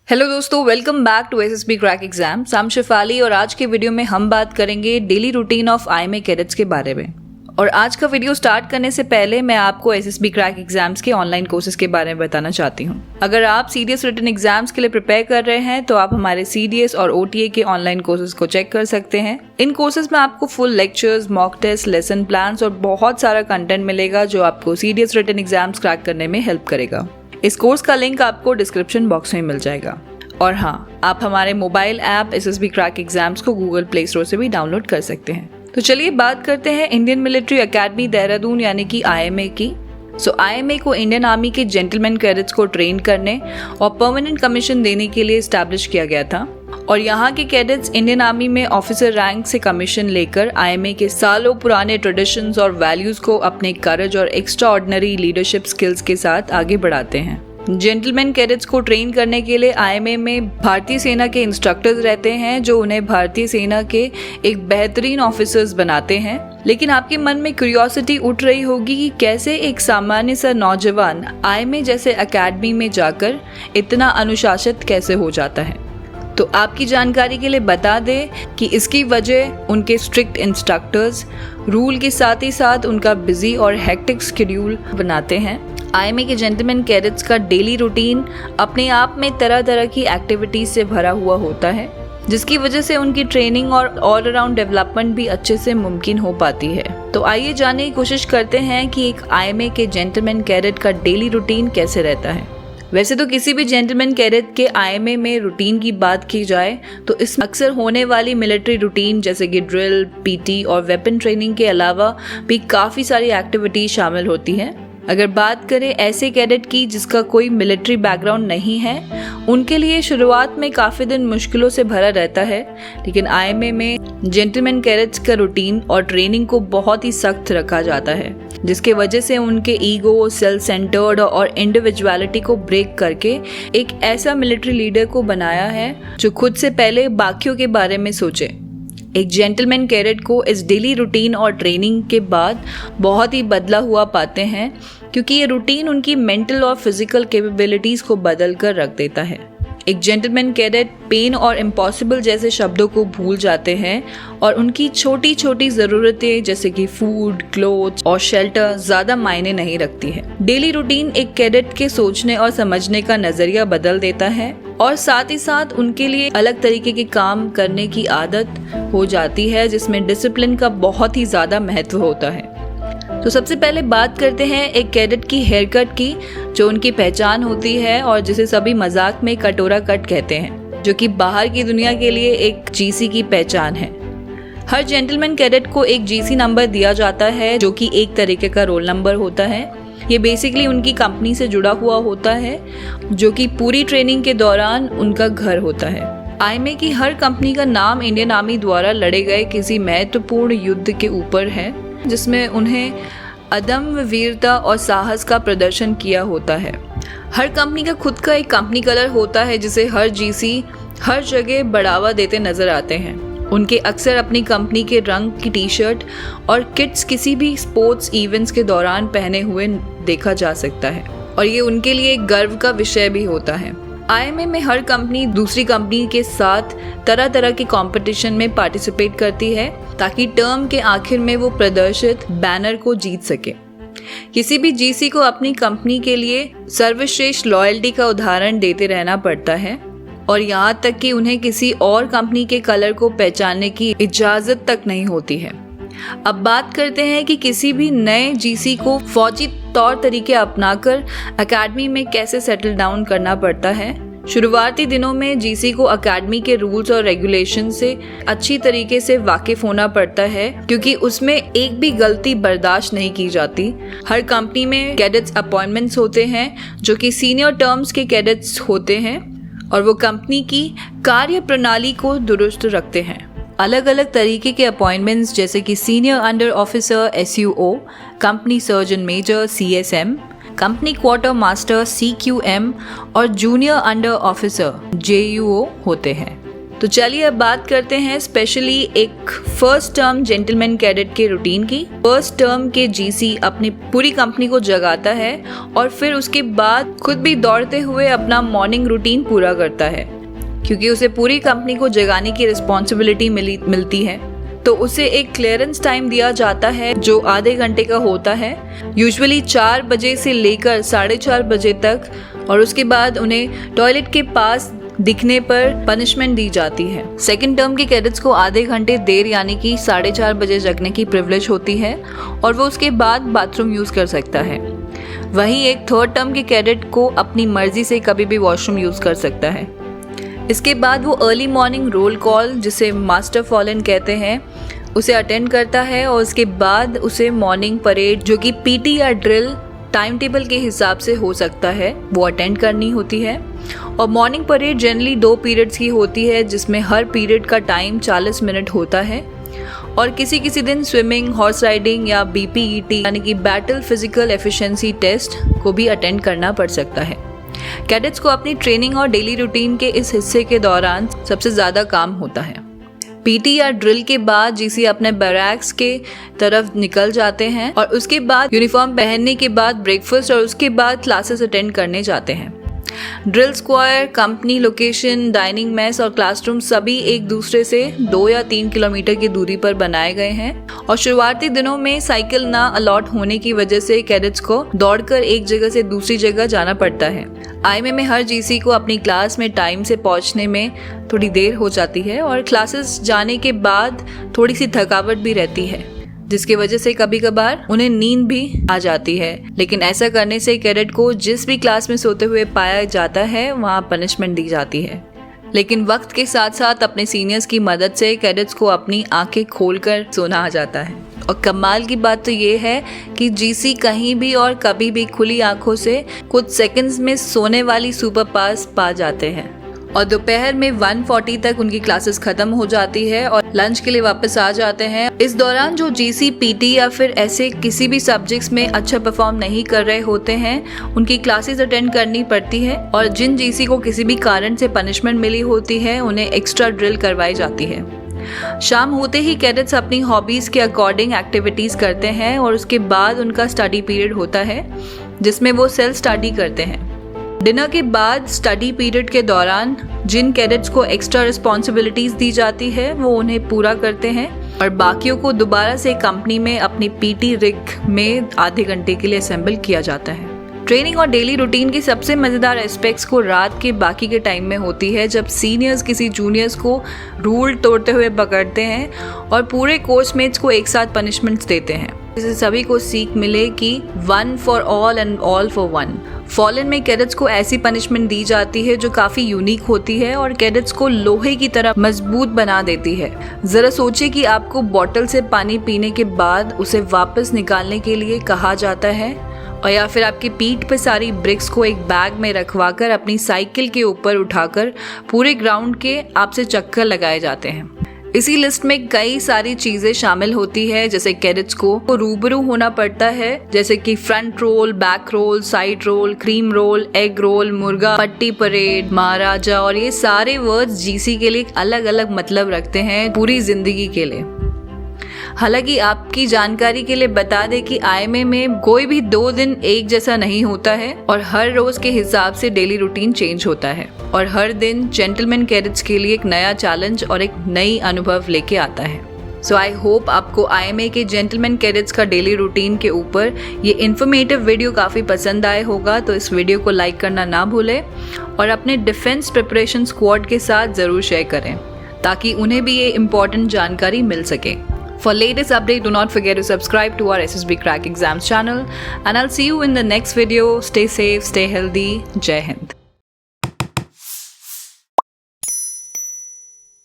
Hello दोस्तों, welcome back to SSB crack exams. I'm Shifali और आज के वीडियो में हम बात करेंगे daily routine of IMA cadets के बारे में। और आज का वीडियो स्टार्ट करने से पहले मैं आपको एसएसबी क्रैक एग्जाम्स के ऑनलाइन कोर्सेज के बारे में बताना चाहती हूँ। अगर आप सीडीएस रिटन एग्जाम्स के लिए प्रिपेयर कर रहे हैं तो आप हमारे सीडीएस और ओटीए के ऑनलाइन कोर्सेज को चेक कर सकते हैं। इन कोर्सेज में आपको full lectures, mock test, lesson plans और बहुत सारा कंटेंट मिलेगा जो आपको सीडीएस रिटन एग्जाम्स क्रैक करने में हेल्प करेगा। इस कोर्स का लिंक आपको डिस्क्रिप्शन बॉक्स में मिल जाएगा। और हाँ, आप हमारे mobile app SSB crack exams को गूगल प्ले स्टोर से भी डाउनलोड कर सकते हैं। तो चलिए बात करते हैं इंडियन मिलिट्री एकेडमी देहरादून यानी कि आईएमए की। आईएमए को इंडियन आर्मी के जेंटलमैन कैडेट्स को ट्रेन करने और परमानेंट कमीशन देने के लिए एस्टैब्लिश किया गया था। और यहाँ के कैडेट्स इंडियन आर्मी में ऑफिसर रैंक से कमीशन लेकर आईएमए के सालों पुराने ट्रेडिशंस और वैल्यूज को अपने करेज और एक्स्ट्रा ऑर्डिनरी लीडरशिप स्किल्स के साथ आगे बढ़ाते हैं। जेंटलमैन कैडेट्स को ट्रेन करने के लिए आईएमए में भारतीय सेना के इंस्ट्रक्टर्स रहते हैं जो उन्हें भारतीय सेना के एक बेहतरीन ऑफिसर्स बनाते हैं। लेकिन आपके मन में क्यूरियोसिटी उठ रही होगी कि कैसे एक सामान्य सा नौजवान आईएमए जैसे एकेडमी में जाकर इतना अनुशासित कैसे हो जाता है। तो आपकी जानकारी के लिए बता दें कि इसकी वजह उनके स्ट्रिक्ट इंस्ट्रक्टर्स रूल के साथ ही साथ उनका बिजी और हेक्टिक शेड्यूल बनाते हैं। आईएमए के जेंटलमैन कैडेट्स का डेली रूटीन अपने आप में तरह तरह की एक्टिविटीज से भरा हुआ होता है, जिसकी वजह से उनकी ट्रेनिंग और ऑल अराउंड डेवलपमेंट भी अच्छे से मुमकिन हो पाती है। तो आइए जानने की कोशिश करते हैं कि एक आईएमए के जेंटलमैन कैडेट का डेली रूटीन कैसे रहता है। वैसे तो किसी भी जेंटलमैन कैडेट के आईएमए में रूटीन की बात की जाए तो इसमें अक्सर होने वाली मिलिट्री रूटीन जैसे कि ड्रिल, पीटी और वेपन ट्रेनिंग के अलावा भी काफ़ी सारी एक्टिविटीज शामिल होती हैं। अगर बात करें ऐसे कैडेट की जिसका कोई मिलिट्री बैकग्राउंड नहीं है, उनके लिए शुरुआत में काफ़ी दिन मुश्किलों से भरा रहता है। लेकिन आईएमए में जेंटलमैन कैडेट्स का रूटीन और ट्रेनिंग को बहुत ही सख्त रखा जाता है, जिसके वजह से उनके ईगो, सेल्फ सेंटर्ड और इंडिविजुअलिटी को ब्रेक करके एक ऐसा मिलिट्री लीडर को बनाया है जो खुद से पहले बाकियों के बारे में सोचे। एक जेंटलमैन कैडेट को इस डेली रूटीन और ट्रेनिंग के बाद बहुत ही बदला हुआ पाते हैं, क्योंकि ये रूटीन उनकी मेंटल और फिजिकल कैपेबिलिटीज़ को बदल कर रख देता है। एक जेंटलमैन कैडेट पेन और इम्पॉसिबल जैसे शब्दों को भूल जाते हैं और उनकी छोटी छोटी ज़रूरतें जैसे कि फूड, क्लोथ्स और शेल्टर ज़्यादा मायने नहीं रखती है। डेली रूटीन एक कैडेट के सोचने और समझने का नज़रिया बदल देता है और साथ ही साथ उनके लिए अलग तरीके के काम करने की आदत हो जाती है, जिसमें डिसिप्लिन का बहुत ही ज़्यादा महत्व होता है। तो सबसे पहले बात करते हैं एक कैडेट की हेयर कट की, जो उनकी पहचान होती है और जिसे सभी मजाक में कटोरा कट कहते हैं, जो कि बाहर की दुनिया के लिए एक जीसी की पहचान है। हर जेंटलमैन कैडेट को एक जीसी नंबर दिया जाता है, जो कि एक तरीके का रोल नंबर होता है। ये बेसिकली उनकी कंपनी से जुड़ा हुआ होता है, जो कि पूरी ट्रेनिंग के दौरान उनका घर होता है। आईएमए की हर कंपनी का नाम इंडियन आर्मी द्वारा लड़े गए किसी महत्वपूर्ण युद्ध के ऊपर है, जिसमें उन्हें अदम्य वीरता और साहस का प्रदर्शन किया होता है। हर कंपनी का खुद का एक कंपनी कलर होता है, जिसे हर जीसी हर जगह बढ़ावा देते नजर आते हैं। उनके अक्सर अपनी कंपनी के रंग की टी शर्ट और किट्स किसी भी स्पोर्ट्स इवेंट्स के दौरान पहने हुए देखा जा सकता है, और ये उनके लिए एक गर्व का विषय भी होता है। आईएमए में हर कंपनी दूसरी कंपनी के साथ तरह तरह के कंपटीशन में पार्टिसिपेट करती है, ताकि टर्म के आखिर में वो प्रदर्शित बैनर को जीत सके। किसी भी जीसी को अपनी कंपनी के लिए सर्वश्रेष्ठ लॉयल्टी का उदाहरण देते रहना पड़ता है, और यहाँ तक कि उन्हें किसी और कंपनी के कलर को पहचानने की इजाज़त तक नहीं होती है। अब बात करते हैं कि किसी भी नए जीसी को फौजी तौर तरीके अपनाकर एकेडमी में कैसे सेटल डाउन करना पड़ता है। शुरुआती दिनों में जीसी को एकेडमी के रूल्स और रेगुलेशन से अच्छी तरीके से वाकिफ होना पड़ता है, क्योंकि उसमें एक भी गलती बर्दाश्त नहीं की जाती। हर कंपनी में कैडेट्स अपॉइंटमेंट्स होते हैं, जो कि सीनियर टर्म्स के कैडेट्स होते हैं, और वो कंपनी की कार्य प्रणाली को दुरुस्त रखते हैं। अलग अलग तरीके के अपॉइंटमेंट्स जैसे कि senior under officer SUO, company sergeant major CSM, company quarter master CQM और जूनियर अंडर ऑफिसर JUO होते हैं। तो चलिए अब बात करते हैं स्पेशली एक फर्स्ट टर्म जेंटलमैन कैडेट के रूटीन की। फर्स्ट टर्म के जीसी अपनी पूरी कंपनी को जगाता है और फिर उसके बाद खुद भी दौड़ते हुए अपना मॉर्निंग रूटीन पूरा करता है। क्योंकि उसे पूरी कंपनी को जगाने की रिस्पॉन्सिबिलिटी मिलती है तो उसे एक क्लियरेंस टाइम दिया जाता है जो आधे घंटे का होता है, यूजुअली 4 बजे से लेकर 4:30 बजे तक, और उसके बाद उन्हें टॉयलेट के पास दिखने पर पनिशमेंट दी जाती है। सेकंड टर्म के कैडेट्स को आधे घंटे देर यानी कि 4:30 बजे जगने की प्रिविलेज होती है और वो उसके बाद बाथरूम यूज़ कर सकता है। वहीं एक थर्ड टर्म के कैडेट को अपनी मर्जी से कभी भी वॉशरूम यूज़ कर सकता है। इसके बाद वो अर्ली मॉर्निंग रोल कॉल, जिसे मास्टर फॉलन कहते हैं, उसे अटेंड करता है और उसके बाद उसे मॉर्निंग परेड, जो कि पीटी या ड्रिल टाइम टेबल के हिसाब से हो सकता है, वो अटेंड करनी होती है। और मॉर्निंग परेड जनरली 2 पीरियड्स की होती है जिसमें हर पीरियड का टाइम 40 मिनट होता है। और किसी किसी दिन स्विमिंग, हॉर्स राइडिंग या BPET यानी कि बैटल फिजिकल एफिशिएंसी टेस्ट को भी अटेंड करना पड़ सकता है। कैडेट्स को अपनी ट्रेनिंग और डेली रूटीन के इस हिस्से के दौरान सबसे ज़्यादा काम होता है। पीटी या ड्रिल के बाद जीसी अपने बैरक्स के तरफ निकल जाते हैं और उसके बाद यूनिफॉर्म पहनने के बाद ब्रेकफास्ट और उसके बाद क्लासेस अटेंड करने जाते हैं। Drill square, company location, dining mess और क्लासरूम सभी एक दूसरे से 2 या 3 किलोमीटर की दूरी पर बनाए गए हैं और शुरुआती दिनों में साइकिल ना अलॉट होने की वजह से कैडेट्स को दौड़कर एक जगह से दूसरी जगह जाना पड़ता है। आईएमए में हर जीसी को अपनी क्लास में टाइम से पहुंचने में थोड़ी देर हो जाती है और क्लासेस जाने के बाद थोड़ी सी थकावट भी रहती है, जिसकी वजह से कभी कभार उन्हें नींद भी आ जाती है। लेकिन ऐसा करने से कैडेट को जिस भी क्लास में सोते हुए पाया जाता है वहाँ पनिशमेंट दी जाती है। लेकिन वक्त के साथ साथ अपने सीनियर्स की मदद से कैडेट्स को अपनी आंखें खोलकर सोना आ जाता है। और कमाल की बात तो ये है कि जीसी कहीं भी और कभी भी खुली आंखों से कुछ सेकंड्स में सोने वाली सुपर पास पा जाते हैं। और दोपहर में 1:40 तक उनकी क्लासेस खत्म हो जाती है और लंच के लिए वापस आ जाते हैं। इस दौरान जो जीसी पीटी या फिर ऐसे किसी भी सब्जेक्ट्स में अच्छा परफॉर्म नहीं कर रहे होते हैं उनकी क्लासेस अटेंड करनी पड़ती है। और जिन जीसी को किसी भी कारण से पनिशमेंट मिली होती है उन्हें एक्स्ट्रा ड्रिल करवाई जाती है। शाम होते ही कैडेट्स अपनी हॉबीज के अकॉर्डिंग एक्टिविटीज करते हैं और उसके बाद उनका स्टडी पीरियड होता है जिसमें वो सेल्फ स्टडी करते हैं। डिनर के बाद स्टडी पीरियड के दौरान जिन कैडेट्स को एक्स्ट्रा रिस्पॉन्सिबिलिटीज दी जाती है वो उन्हें पूरा करते हैं और बाकियों को दोबारा से कंपनी में अपनी पीटी रिग में आधे घंटे के लिए असेंबल किया जाता है। ट्रेनिंग और डेली रूटीन की सबसे मज़ेदार एस्पेक्ट्स को रात के बाकी के टाइम में होती है जब सीनियर्स किसी जूनियर्स को रूल तोड़ते हुए पकड़ते हैं और पूरे कोर्समेट्स को एक साथ पनिशमेंट्स देते हैं, जिससे सभी को सीख मिले कि 1 for all and all for one। Fallen में कैडेट्स को ऐसी पनिशमेंट दी जाती है जो काफ़ी यूनिक होती है और कैडेट्स को लोहे की तरह मजबूत बना देती है। ज़रा सोचिए कि आपको बॉटल से पानी पीने के बाद उसे वापस निकालने के लिए कहा जाता है और या फिर आपकी पीठ पे सारी ब्रिक्स को एक बैग में रखवाकर अपनी साइकिल के ऊपर उठाकर पूरे ग्राउंड के आपसे चक्कर लगाए जाते हैं। इसी लिस्ट में कई सारी चीजें शामिल होती है, जैसे कैडेट्स को रूबरू होना पड़ता है, जैसे कि front roll, back roll, side roll, cream roll, egg roll, मुर्गा पट्टी परेड, महाराजा, और ये सारे वर्ड्स जीसी के लिए अलग अलग मतलब रखते हैं पूरी जिंदगी के लिए। हालांकि आपकी जानकारी के लिए बता दें कि आईएमए में कोई भी 2 दिन एक जैसा नहीं होता है और हर रोज के हिसाब से डेली रूटीन चेंज होता है और हर दिन जेंटलमैन कैडेट्स के लिए एक नया चैलेंज और एक नई अनुभव लेके आता है। सो आई होप आपको आईएमए के जेंटलमैन कैडेट्स का डेली रूटीन के ऊपर ये इन्फॉर्मेटिव वीडियो काफ़ी पसंद आए होगा, तो इस वीडियो को लाइक करना ना भूलें और अपने डिफेंस प्रिपरेशन स्क्वाड के साथ ज़रूर शेयर करें ताकि उन्हें भी ये इम्पोर्टेंट जानकारी मिल सके। For latest update, do not forget to subscribe to our SSB Crack Exams channel and I'll see you in the next video. Stay safe, stay healthy. Jai Hind.